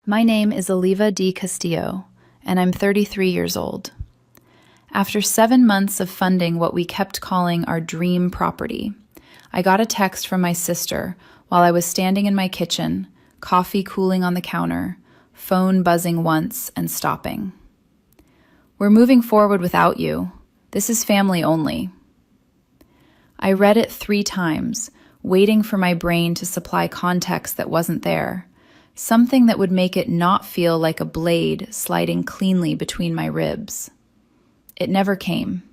My name is Oliva D. Castillo, and I'm 33 years old. After 7 months of funding what we kept calling our dream property, I got a text from my sister while I was standing in my kitchen, coffee cooling on the counter, phone buzzing once and stopping. "We're moving forward without you. This is family only." I read it 3 times, waiting for my brain to supply context that wasn't there. Something that would make it not feel like a blade sliding cleanly between my ribs. It never came.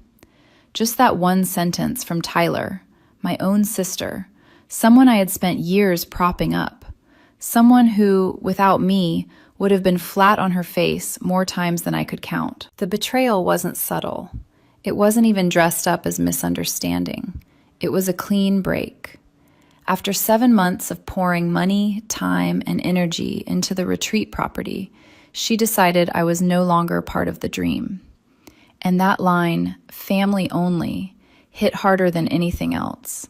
Just that one sentence from Tyler, my own sister, someone I had spent years propping up, someone who, without me, would have been flat on her face more times than I could count. The betrayal wasn't subtle. It wasn't even dressed up as misunderstanding. It was a clean break. After 7 months of pouring money, time, and energy into the retreat property, she decided I was no longer part of the dream. And that line, family only, hit harder than anything else.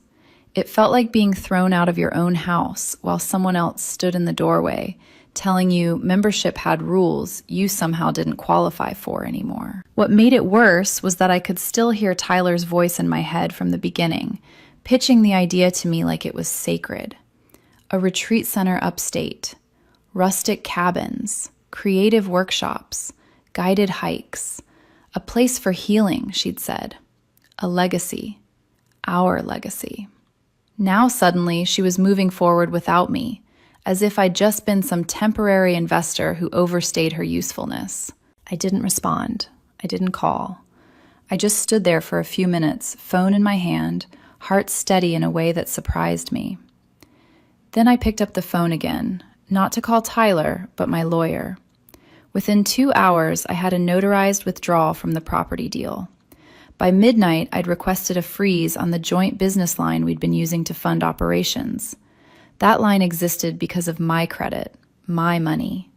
It felt like being thrown out of your own house while someone else stood in the doorway, telling you membership had rules you somehow didn't qualify for anymore. What made it worse was that I could still hear Tyler's voice in my head from the beginning, pitching the idea to me like it was sacred. A retreat center upstate, rustic cabins, creative workshops, guided hikes, a place for healing, she'd said. A legacy, our legacy. Now suddenly she was moving forward without me, as if I'd just been some temporary investor who overstayed her usefulness. I didn't respond. I didn't call. I just stood there for a few minutes, phone in my hand, heart steady in a way that surprised me. Then I picked up the phone again, not to call Tyler, but my lawyer. Within 2 hours, I had a notarized withdrawal from the property deal. By midnight, I'd requested a freeze on the joint business line we'd been using to fund operations. That line existed because of my credit, my money.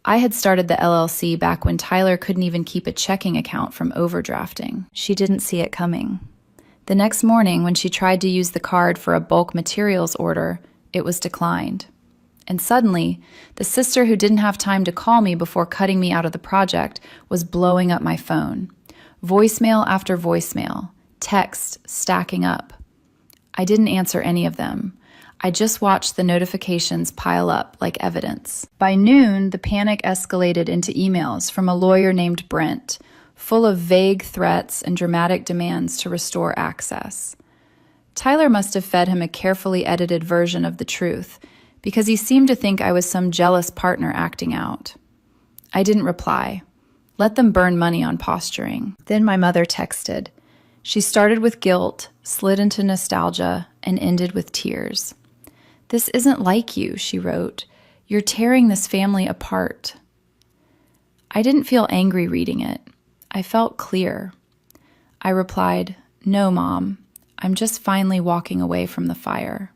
I had started the LLC back when Tyler couldn't even keep a checking account from overdrafting. She didn't see it coming. The next morning, when she tried to use the card for a bulk materials order, it was declined. And suddenly, the sister who didn't have time to call me before cutting me out of the project was blowing up my phone. Voicemail after voicemail, text stacking up. I didn't answer any of them. I just watched the notifications pile up like evidence. By noon, the panic escalated into emails from a lawyer named Brent, full of vague threats and dramatic demands to restore access. Tyler must have fed him a carefully edited version of the truth, because he seemed to think I was some jealous partner acting out. I didn't reply. Let them burn money on posturing. Then my mother texted. She started with guilt, slid into nostalgia, and ended with tears. "This isn't like you," she wrote. "You're tearing this family apart." I didn't feel angry reading it. I felt clear. I replied, "No, Mom, I'm just finally walking away from the fire."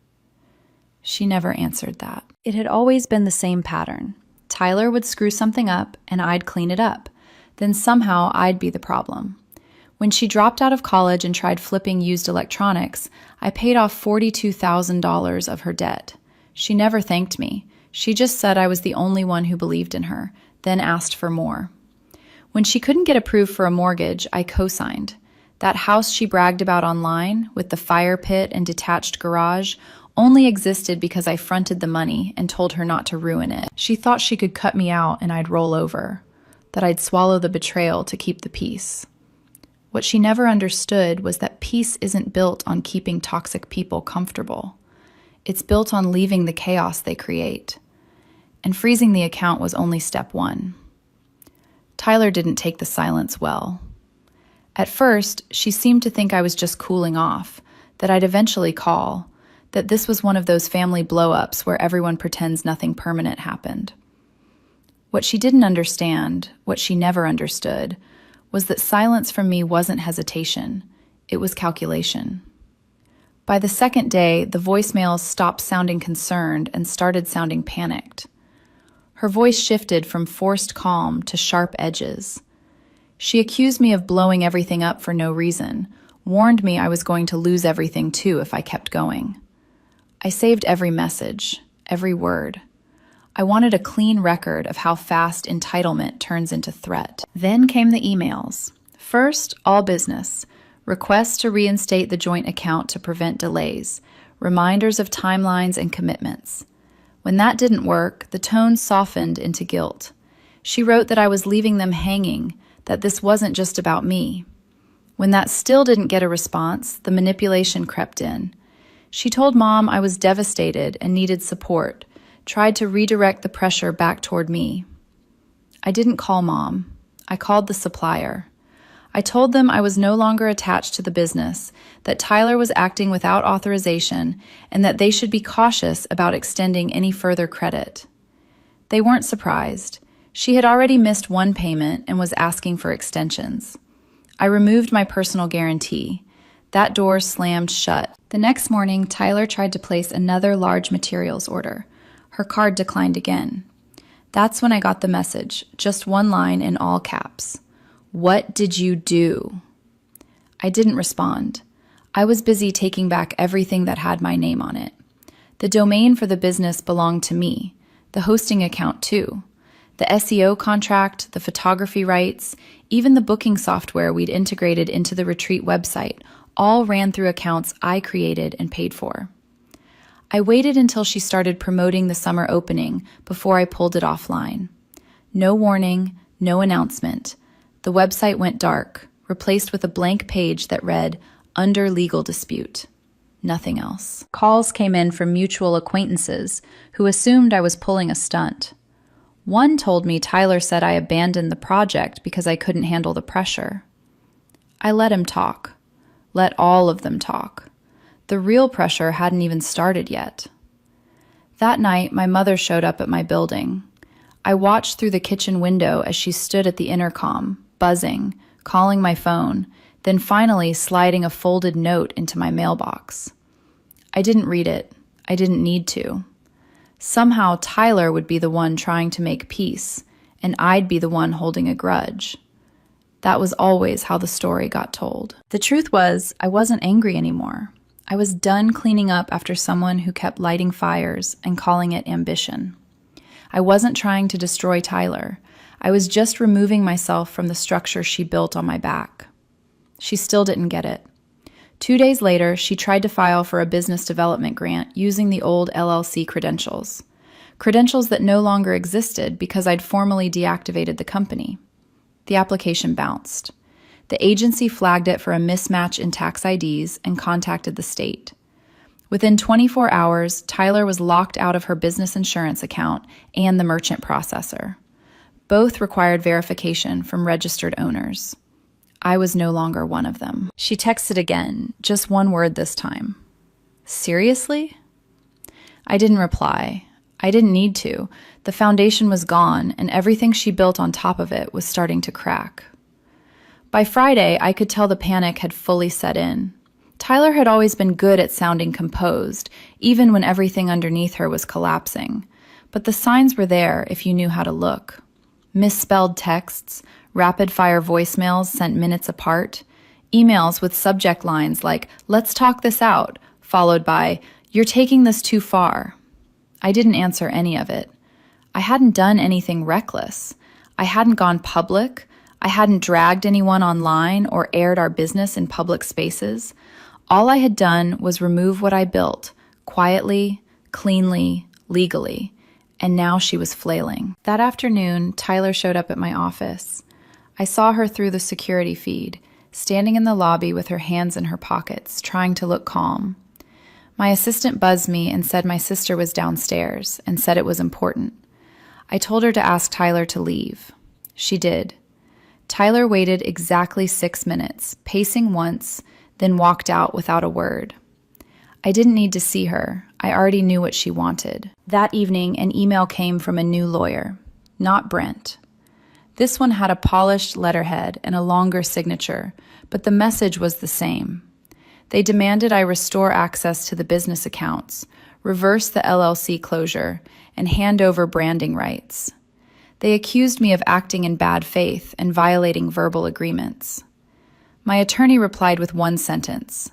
She never answered that. It had always been the same pattern. Tyler would screw something up and I'd clean it up. Then somehow I'd be the problem. When she dropped out of college and tried flipping used electronics, I paid off $42,000 of her debt. She never thanked me. She just said I was the only one who believed in her, then asked for more. When she couldn't get approved for a mortgage, I co-signed. That house she bragged about online, with the fire pit and detached garage, only existed because I fronted the money and told her not to ruin it. She thought she could cut me out and I'd roll over, that I'd swallow the betrayal to keep the peace. What she never understood was that peace isn't built on keeping toxic people comfortable. It's built on leaving the chaos they create. And freezing the account was only step 1. Tyler didn't take the silence well. At first, she seemed to think I was just cooling off, that I'd eventually call, that this was one of those family blow-ups where everyone pretends nothing permanent happened. What she didn't understand, what she never understood, was that silence from me wasn't hesitation, it was calculation. By the second day, the voicemails stopped sounding concerned and started sounding panicked. Her voice shifted from forced calm to sharp edges. She accused me of blowing everything up for no reason, warned me I was going to lose everything too if I kept going. I saved every message, every word. I wanted a clean record of how fast entitlement turns into threat. Then came the emails. First, all business. Requests to reinstate the joint account to prevent delays. Reminders of timelines and commitments. When that didn't work, the tone softened into guilt. She wrote that I was leaving them hanging, that this wasn't just about me. When that still didn't get a response, the manipulation crept in. She told Mom I was devastated and needed support, tried to redirect the pressure back toward me. I didn't call Mom. I called the supplier. I told them I was no longer attached to the business, that Tyler was acting without authorization, and that they should be cautious about extending any further credit. They weren't surprised. She had already missed one payment and was asking for extensions. I removed my personal guarantee. That door slammed shut. The next morning, Tyler tried to place another large materials order. Her card declined again. That's when I got the message, just one line in all caps. "What did you do?" I didn't respond. I was busy taking back everything that had my name on it. The domain for the business belonged to me, the hosting account too. The SEO contract, the photography rights, even the booking software we'd integrated into the retreat website, all ran through accounts I created and paid for. I waited until she started promoting the summer opening before I pulled it offline. No warning, no announcement. The website went dark, replaced with a blank page that read, "Under legal dispute." Nothing else. Calls came in from mutual acquaintances who assumed I was pulling a stunt. One told me Tyler said I abandoned the project because I couldn't handle the pressure. I let him talk. Let all of them talk. The real pressure hadn't even started yet. That night, my mother showed up at my building. I watched through the kitchen window as she stood at the intercom, buzzing, calling my phone, then finally sliding a folded note into my mailbox. I didn't read it. I didn't need to. Somehow Tyler would be the one trying to make peace, and I'd be the one holding a grudge. That was always how the story got told. The truth was, I wasn't angry anymore. I was done cleaning up after someone who kept lighting fires and calling it ambition. I wasn't trying to destroy Tyler. I was just removing myself from the structure she built on my back. She still didn't get it. 2 days later, she tried to file for a business development grant using the old LLC credentials. Credentials that no longer existed because I'd formally deactivated the company. The application bounced. The agency flagged it for a mismatch in tax IDs and contacted the state. Within 24 hours, Tyler was locked out of her business insurance account and the merchant processor. Both required verification from registered owners. I was no longer one of them. She texted again, just one word this time. "Seriously?" I didn't reply. I didn't need to. The foundation was gone, and everything she built on top of it was starting to crack. By Friday, I could tell the panic had fully set in. Tyler had always been good at sounding composed, even when everything underneath her was collapsing. But the signs were there if you knew how to look. Misspelled texts, rapid-fire voicemails sent minutes apart, emails with subject lines like, "Let's talk this out," followed by, "You're taking this too far." I didn't answer any of it. I hadn't done anything reckless. I hadn't gone public. I hadn't dragged anyone online or aired our business in public spaces. All I had done was remove what I built, quietly, cleanly, legally. And now she was flailing. That afternoon, Tyler showed up at my office. I saw her through the security feed, standing in the lobby with her hands in her pockets, trying to look calm. My assistant buzzed me and said my sister was downstairs and said it was important. I told her to ask Tyler to leave. She did. Tyler waited exactly 6 minutes, pacing once, then walked out without a word. I didn't need to see her. I already knew what she wanted. That evening, an email came from a new lawyer, not Brent. This one had a polished letterhead and a longer signature, but the message was the same. They demanded I restore access to the business accounts, reverse the LLC closure, and hand over branding rights. They accused me of acting in bad faith and violating verbal agreements. My attorney replied with one sentence.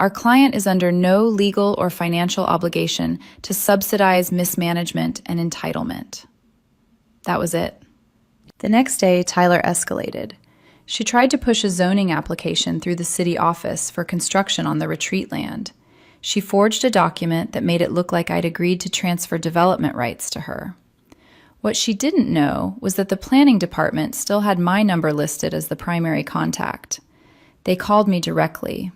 Our client is under no legal or financial obligation to subsidize mismanagement and entitlement. That was it. The next day, Tyler escalated. She tried to push a zoning application through the city office for construction on the retreat land. She forged a document that made it look like I'd agreed to transfer development rights to her. What she didn't know was that the planning department still had my number listed as the primary contact. They called me directly.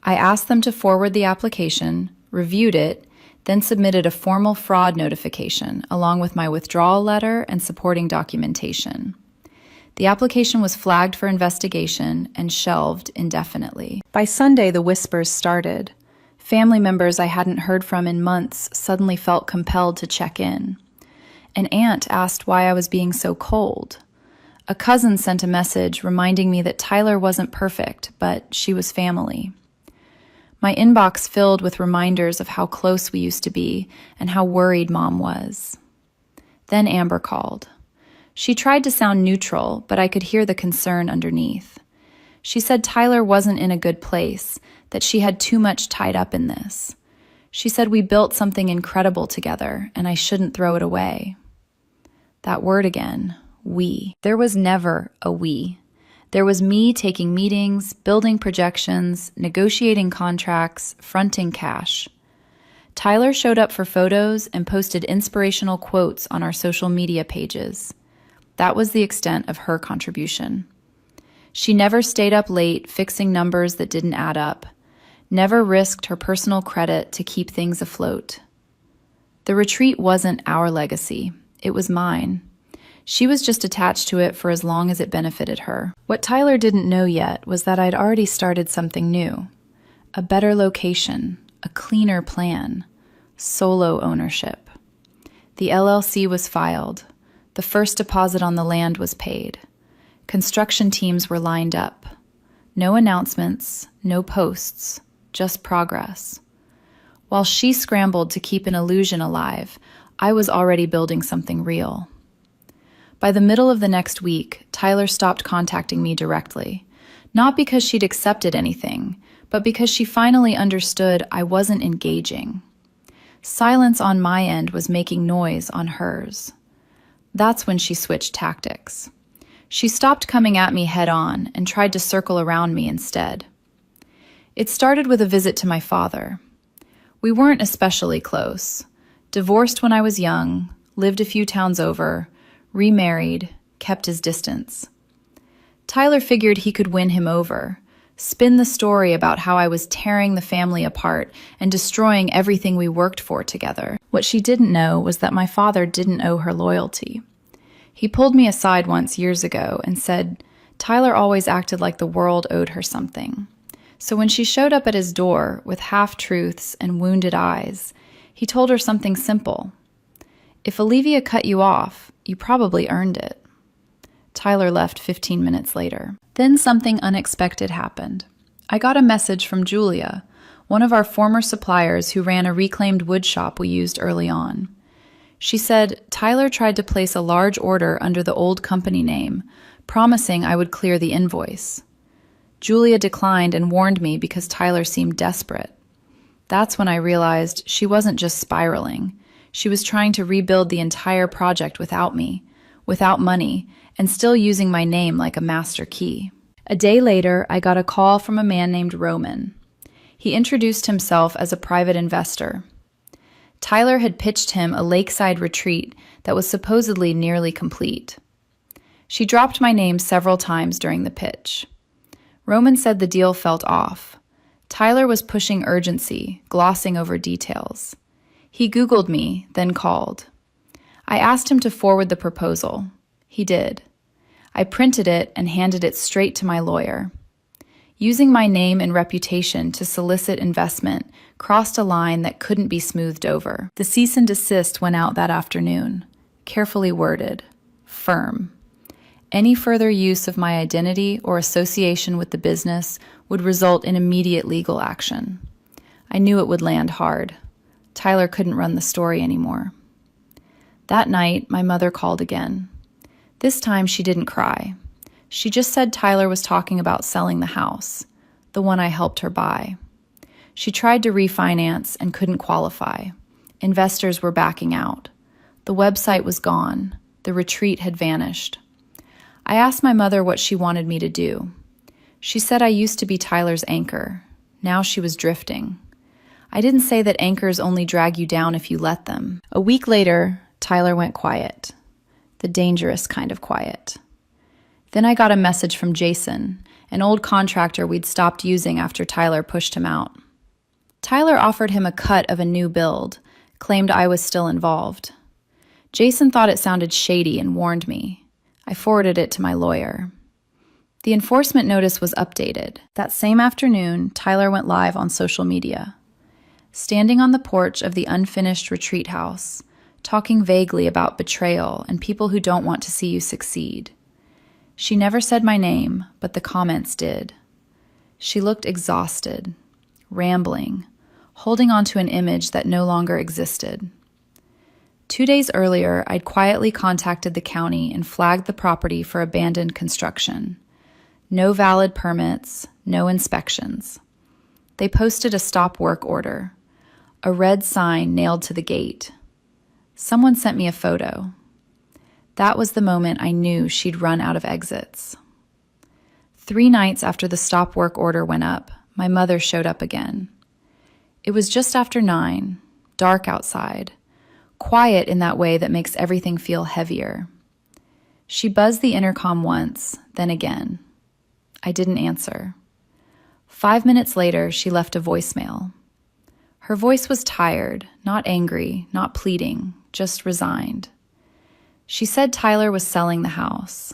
I asked them to forward the application, reviewed it, then submitted a formal fraud notification along with my withdrawal letter and supporting documentation. The application was flagged for investigation and shelved indefinitely. By Sunday, the whispers started. Family members I hadn't heard from in months suddenly felt compelled to check in. An aunt asked why I was being so cold. A cousin sent a message reminding me that Tyler wasn't perfect, but she was family. My inbox filled with reminders of how close we used to be and how worried Mom was. Then Amber called. She tried to sound neutral, but I could hear the concern underneath. She said Tyler wasn't in a good place, that she had too much tied up in this. She said we built something incredible together, and I shouldn't throw it away. That word again, we. There was never a we. There was me taking meetings, building projections, negotiating contracts, fronting cash. Tyler showed up for photos and posted inspirational quotes on our social media pages. That was the extent of her contribution. She never stayed up late fixing numbers that didn't add up, never risked her personal credit to keep things afloat. The retreat wasn't our legacy. It was mine. She was just attached to it for as long as it benefited her. What Tyler didn't know yet was that I'd already started something new. A better location, a cleaner plan, solo ownership. The LLC was filed. The first deposit on the land was paid. Construction teams were lined up. No announcements, no posts, just progress. While she scrambled to keep an illusion alive, I was already building something real. By the middle of the next week, Tyler stopped contacting me directly, not because she'd accepted anything, but because she finally understood I wasn't engaging. Silence on my end was making noise on hers. That's when she switched tactics. She stopped coming at me head-on and tried to circle around me instead. It started with a visit to my father. We weren't especially close. Divorced when I was young, lived a few towns over, remarried, kept his distance. Tyler figured he could win him over, spin the story about how I was tearing the family apart and destroying everything we worked for together. What she didn't know was that my father didn't owe her loyalty. He pulled me aside once years ago and said Tyler always acted like the world owed her something. So when she showed up at his door with half-truths and wounded eyes, he told her something simple. If Olivia cut you off, you probably earned it. Tyler left 15 minutes later. Then something unexpected happened. I got a message from Julia, one of our former suppliers who ran a reclaimed wood shop we used early on. She said Tyler tried to place a large order under the old company name, promising I would clear the invoice. Julia declined and warned me because Tyler seemed desperate. That's when I realized she wasn't just spiraling. She was trying to rebuild the entire project without me, without money, and still using my name like a master key. A day later, I got a call from a man named Roman. He introduced himself as a private investor. Tyler had pitched him a lakeside retreat that was supposedly nearly complete. She dropped my name several times during the pitch. Roman said the deal felt off. Tyler was pushing urgency, glossing over details. He Googled me, then called. I asked him to forward the proposal. He did. I printed it and handed it straight to my lawyer. Using my name and reputation to solicit investment crossed a line that couldn't be smoothed over. The cease and desist went out that afternoon, carefully worded, firm. Any further use of my identity or association with the business would result in immediate legal action. I knew it would land hard. Tyler couldn't run the story anymore. That night, my mother called again. This time she didn't cry. She just said Tyler was talking about selling the house, the one I helped her buy. She tried to refinance and couldn't qualify. Investors were backing out. The website was gone. The retreat had vanished. I asked my mother what she wanted me to do. She said I used to be Tyler's anchor. Now she was drifting. I didn't say that anchors only drag you down if you let them. A week later, Tyler went quiet. The dangerous kind of quiet. Then I got a message from Jason, an old contractor we'd stopped using after Tyler pushed him out. Tyler offered him a cut of a new build, claimed I was still involved. Jason thought it sounded shady and warned me. I forwarded it to my lawyer. The enforcement notice was updated. That same afternoon, Tyler went live on social media. Standing on the porch of the unfinished retreat house, talking vaguely about betrayal and people who don't want to see you succeed. She never said my name, but the comments did. She looked exhausted, rambling, holding on to an image that no longer existed. 2 days earlier, I'd quietly contacted the county and flagged the property for abandoned construction. No valid permits, no inspections. They posted a stop work order, a red sign nailed to the gate. Someone sent me a photo. That was the moment I knew she'd run out of exits. 3 nights after the stop work order went up, my mother showed up again. It was just after 9, dark outside, quiet in that way that makes everything feel heavier. She buzzed the intercom once, then again. I didn't answer. 5 minutes later, she left a voicemail. Her voice was tired, not angry, not pleading, just resigned. She said Tyler was selling the house.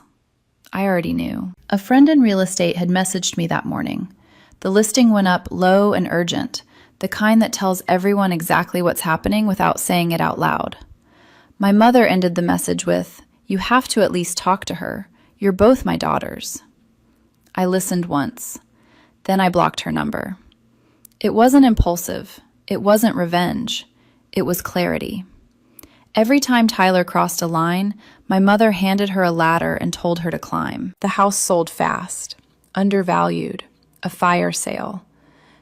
I already knew. A friend in real estate had messaged me that morning. The listing went up low and urgent, the kind that tells everyone exactly what's happening without saying it out loud. My mother ended the message with, "You have to at least talk to her. You're both my daughters." I listened once. Then I blocked her number. It wasn't impulsive. It wasn't revenge. It was clarity. Every time Tyler crossed a line, my mother handed her a ladder and told her to climb. The house sold fast, undervalued, a fire sale.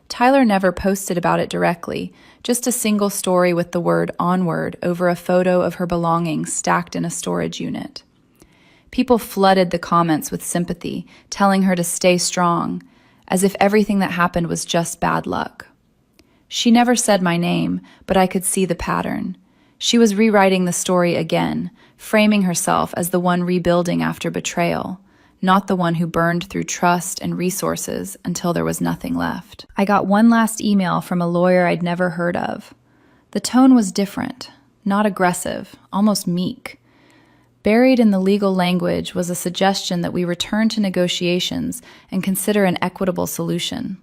Tyler never posted about it directly, just a single story with the word "onward" over a photo of her belongings stacked in a storage unit. People flooded the comments with sympathy, telling her to stay strong, as if everything that happened was just bad luck. She never said my name, but I could see the pattern. She was rewriting the story again, framing herself as the one rebuilding after betrayal, not the one who burned through trust and resources until there was nothing left. I got one last email from a lawyer I'd never heard of. The tone was different, not aggressive, almost meek. Buried in the legal language was a suggestion that we return to negotiations and consider an equitable solution.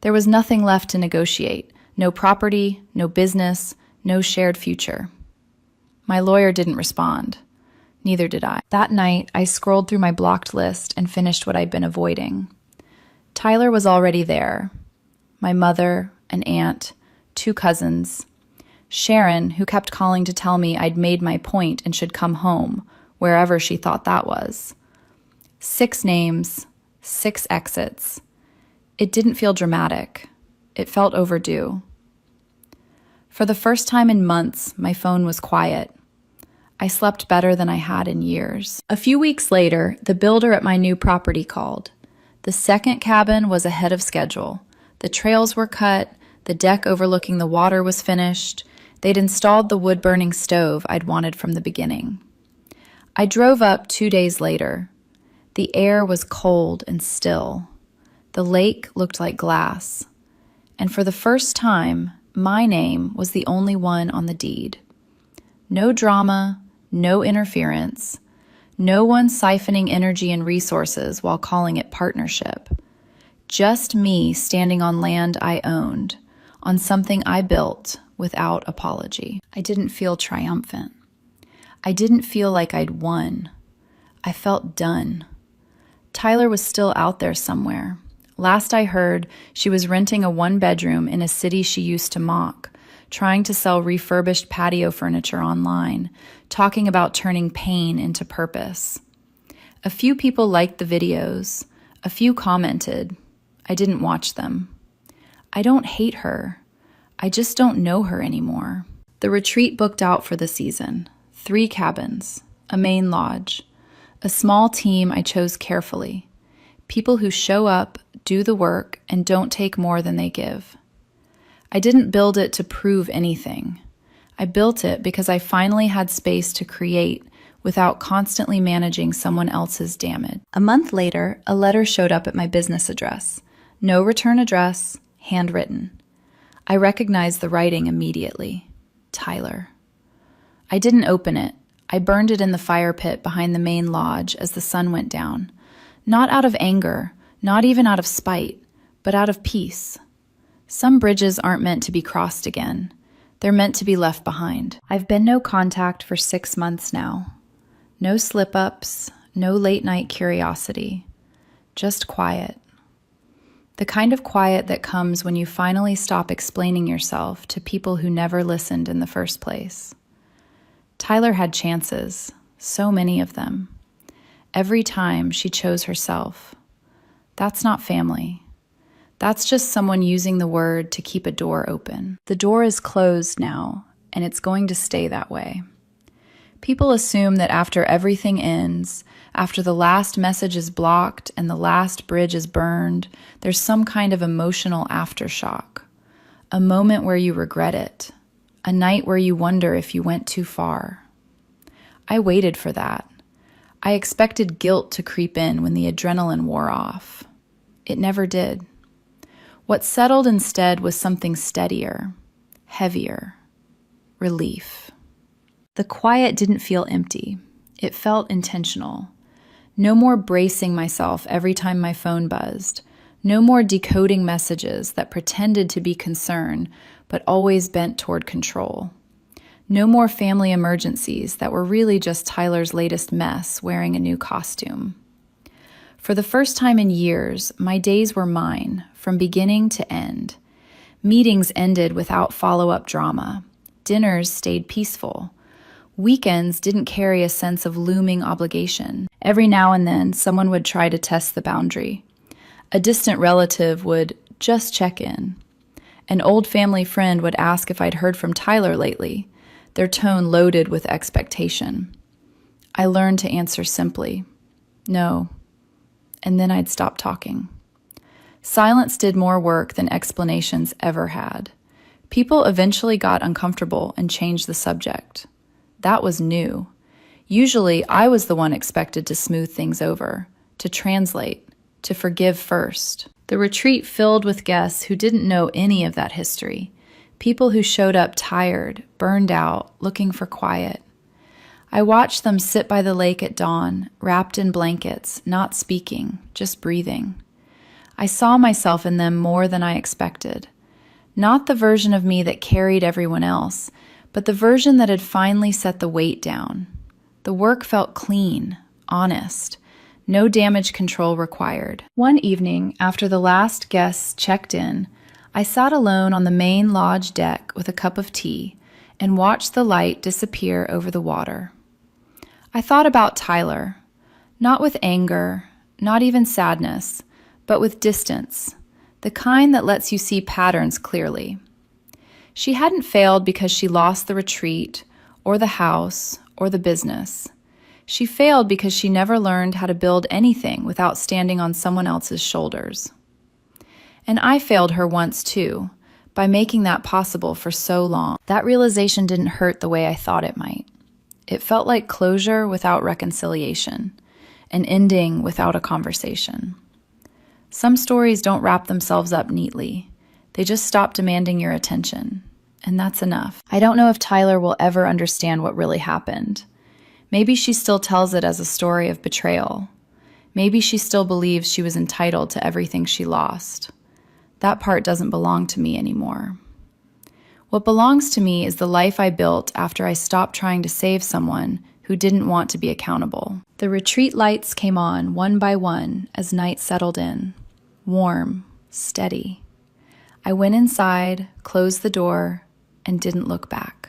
There was nothing left to negotiate, no property, no business, no shared future. My lawyer didn't respond. Neither did I. That night, I scrolled through my blocked list and finished what I'd been avoiding. Tyler was already there. My mother, an aunt, 2 cousins. Sharon, who kept calling to tell me I'd made my point and should come home, wherever she thought that was. 6 names, 6 exits. It didn't feel dramatic. It felt overdue. For the first time in months, my phone was quiet. I slept better than I had in years. A few weeks later, the builder at my new property called. The second cabin was ahead of schedule. The trails were cut, the deck overlooking the water was finished. They'd installed the wood-burning stove I'd wanted from the beginning. I drove up 2 days later. The air was cold and still. The lake looked like glass. And for the first time, my name was the only one on the deed. No drama, no interference, no one siphoning energy and resources while calling it partnership. Just me standing on land I owned, on something I built without apology. I didn't feel triumphant. I didn't feel like I'd won. I felt done. Tyler was still out there somewhere. Last I heard, she was renting a 1-bedroom in a city she used to mock, trying to sell refurbished patio furniture online, talking about turning pain into purpose. A few people liked the videos. A few commented. I didn't watch them. I don't hate her. I just don't know her anymore. The retreat booked out for the season. 3 cabins, a main lodge, a small team I chose carefully. People who show up, do the work, and don't take more than they give. I didn't build it to prove anything. I built it because I finally had space to create without constantly managing someone else's damage. A month later, a letter showed up at my business address. No return address, handwritten. I recognized the writing immediately. Tyler. I didn't open it. I burned it in the fire pit behind the main lodge as the sun went down. Not out of anger, not even out of spite, but out of peace. Some bridges aren't meant to be crossed again. They're meant to be left behind. I've been no contact for 6 months now. No slip-ups, no late-night curiosity. Just quiet. The kind of quiet that comes when you finally stop explaining yourself to people who never listened in the first place. Tyler had chances, so many of them. Every time she chose herself. That's not family. That's just someone using the word to keep a door open. The door is closed now, and it's going to stay that way. People assume that after everything ends, after the last message is blocked and the last bridge is burned, there's some kind of emotional aftershock. A moment where you regret it. A night where you wonder if you went too far. I waited for that. I expected guilt to creep in when the adrenaline wore off. It never did. What settled instead was something steadier, heavier, relief. The quiet didn't feel empty. It felt intentional. No more bracing myself every time my phone buzzed. No more decoding messages that pretended to be concern, but always bent toward control. No more family emergencies that were really just Tyler's latest mess wearing a new costume. For the first time in years, my days were mine, from beginning to end. Meetings ended without follow-up drama. Dinners stayed peaceful. Weekends didn't carry a sense of looming obligation. Every now and then, someone would try to test the boundary. A distant relative would just check in. An old family friend would ask if I'd heard from Tyler lately, their tone loaded with expectation. I learned to answer simply, no, and then I'd stop talking. Silence did more work than explanations ever had. People eventually got uncomfortable and changed the subject. That was new. Usually, I was the one expected to smooth things over, to translate, to forgive first. The retreat filled with guests who didn't know any of that history, people who showed up tired, burned out, looking for quiet. I watched them sit by the lake at dawn, wrapped in blankets, not speaking, just breathing. I saw myself in them more than I expected. Not the version of me that carried everyone else, but the version that had finally set the weight down. The work felt clean, honest, no damage control required. One evening, after the last guests checked in, I sat alone on the main lodge deck with a cup of tea and watched the light disappear over the water. I thought about Tyler, not with anger, not even sadness, but with distance, the kind that lets you see patterns clearly. She hadn't failed because she lost the retreat, or the house, or the business. She failed because she never learned how to build anything without standing on someone else's shoulders. And I failed her once too, by making that possible for so long. That realization didn't hurt the way I thought it might. It felt like closure without reconciliation, an ending without a conversation. Some stories don't wrap themselves up neatly. They just stop demanding your attention. And that's enough. I don't know if Tyler will ever understand what really happened. Maybe she still tells it as a story of betrayal. Maybe she still believes she was entitled to everything she lost. That part doesn't belong to me anymore. What belongs to me is the life I built after I stopped trying to save someone who didn't want to be accountable. The retreat lights came on one by one as night settled in. Warm, steady. I went inside, closed the door, and didn't look back.